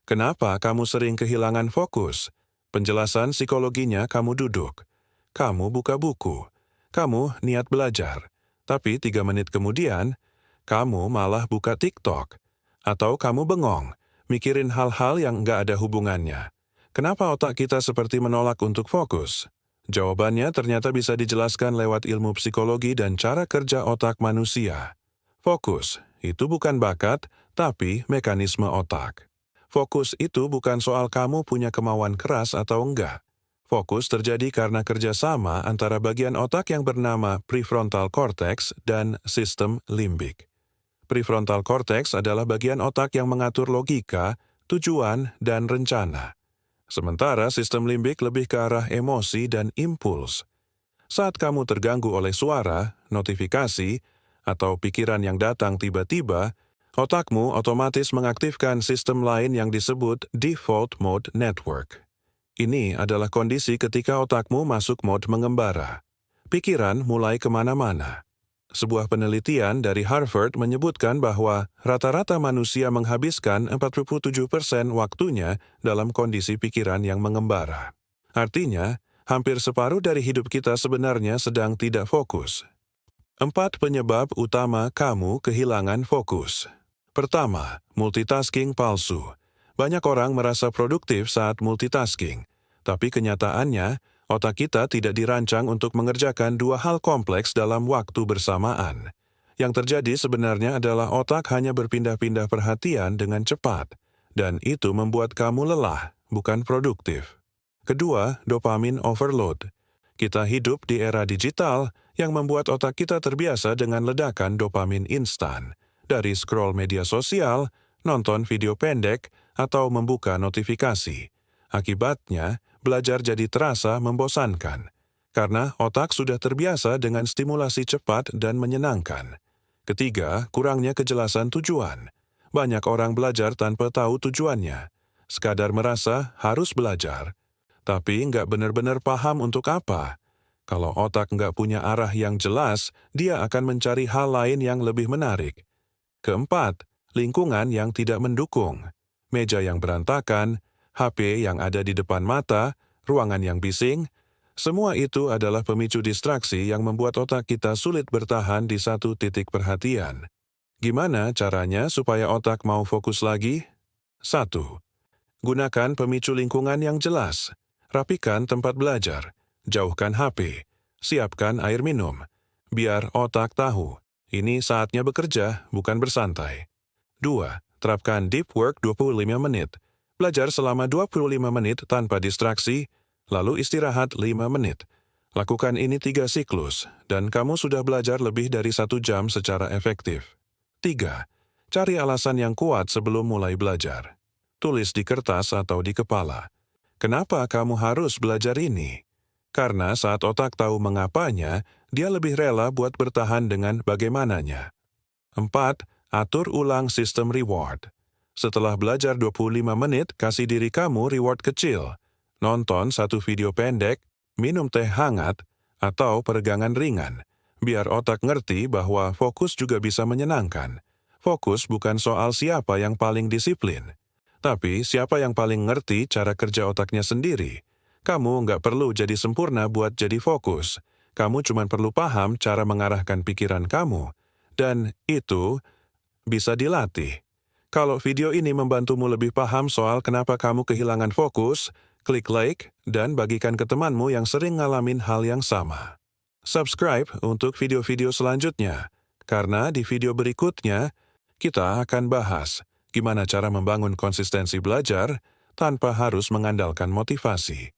Kenapa kamu sering kehilangan fokus? Penjelasan psikologinya: kamu duduk, kamu buka buku, kamu niat belajar, tapi 3 menit kemudian, kamu malah buka TikTok. Atau kamu bengong, mikirin hal-hal yang nggak ada hubungannya. Kenapa otak kita seperti menolak untuk fokus? Jawabannya ternyata bisa dijelaskan lewat ilmu psikologi dan cara kerja otak manusia. Fokus itu bukan bakat, tapi mekanisme otak. Fokus itu bukan soal kamu punya kemauan keras atau enggak. Fokus terjadi karena kerjasama antara bagian otak yang bernama prefrontal cortex dan sistem limbik. Prefrontal cortex adalah bagian otak yang mengatur logika, tujuan, dan rencana. Sementara sistem limbik lebih ke arah emosi dan impuls. Saat kamu terganggu oleh suara, notifikasi, atau pikiran yang datang tiba-tiba, otakmu otomatis mengaktifkan sistem lain yang disebut default mode network. Ini adalah kondisi ketika otakmu masuk mode mengembara. Pikiran mulai kemana-mana. Sebuah penelitian dari Harvard menyebutkan bahwa rata-rata manusia menghabiskan 47% waktunya dalam kondisi pikiran yang mengembara. Artinya, hampir separuh dari hidup kita sebenarnya sedang tidak fokus. 4 penyebab utama kamu kehilangan fokus. Pertama, multitasking palsu. Banyak orang merasa produktif saat multitasking, tapi kenyataannya, otak kita tidak dirancang untuk mengerjakan 2 hal kompleks dalam waktu bersamaan. Yang terjadi sebenarnya adalah otak hanya berpindah-pindah perhatian dengan cepat, dan itu membuat kamu lelah, bukan produktif. Kedua, dopamin overload. Kita hidup di era digital yang membuat otak kita terbiasa dengan ledakan dopamin instan. Dari scroll media sosial, nonton video pendek, atau membuka notifikasi. Akibatnya, belajar jadi terasa membosankan, karena otak sudah terbiasa dengan stimulasi cepat dan menyenangkan. Ketiga, kurangnya kejelasan tujuan. Banyak orang belajar tanpa tahu tujuannya, sekadar merasa harus belajar, tapi nggak benar-benar paham untuk apa. Kalau otak nggak punya arah yang jelas, dia akan mencari hal lain yang lebih menarik. Keempat, lingkungan yang tidak mendukung. Meja yang berantakan, HP yang ada di depan mata, ruangan yang bising, semua itu adalah pemicu distraksi yang membuat otak kita sulit bertahan di satu titik perhatian. Gimana caranya supaya otak mau fokus lagi? 1. Gunakan pemicu lingkungan yang jelas. Rapikan tempat belajar, jauhkan HP, siapkan air minum, biar otak tahu. Ini saatnya bekerja, bukan bersantai. 2. Terapkan deep work 25 menit. Belajar selama 25 menit tanpa distraksi, lalu istirahat 5 menit. Lakukan ini 3 siklus, dan kamu sudah belajar lebih dari 1 jam secara efektif. 3. Cari alasan yang kuat sebelum mulai belajar. Tulis di kertas atau di kepala. Kenapa kamu harus belajar ini? Karena saat otak tahu mengapanya, dia lebih rela buat bertahan dengan bagaimananya. 4. Atur ulang sistem reward. Setelah belajar 25 menit, kasih diri kamu reward kecil. Nonton 1 video pendek, minum teh hangat, atau peregangan ringan. Biar otak ngerti bahwa fokus juga bisa menyenangkan. Fokus bukan soal siapa yang paling disiplin, tapi siapa yang paling ngerti cara kerja otaknya sendiri. Kamu nggak perlu jadi sempurna buat jadi fokus. Kamu cuma perlu paham cara mengarahkan pikiran kamu. Dan itu bisa dilatih. Kalau video ini membantumu lebih paham soal kenapa kamu kehilangan fokus, klik like dan bagikan ke temanmu yang sering ngalamin hal yang sama. Subscribe untuk video-video selanjutnya, karena di video berikutnya, kita akan bahas gimana cara membangun konsistensi belajar tanpa harus mengandalkan motivasi.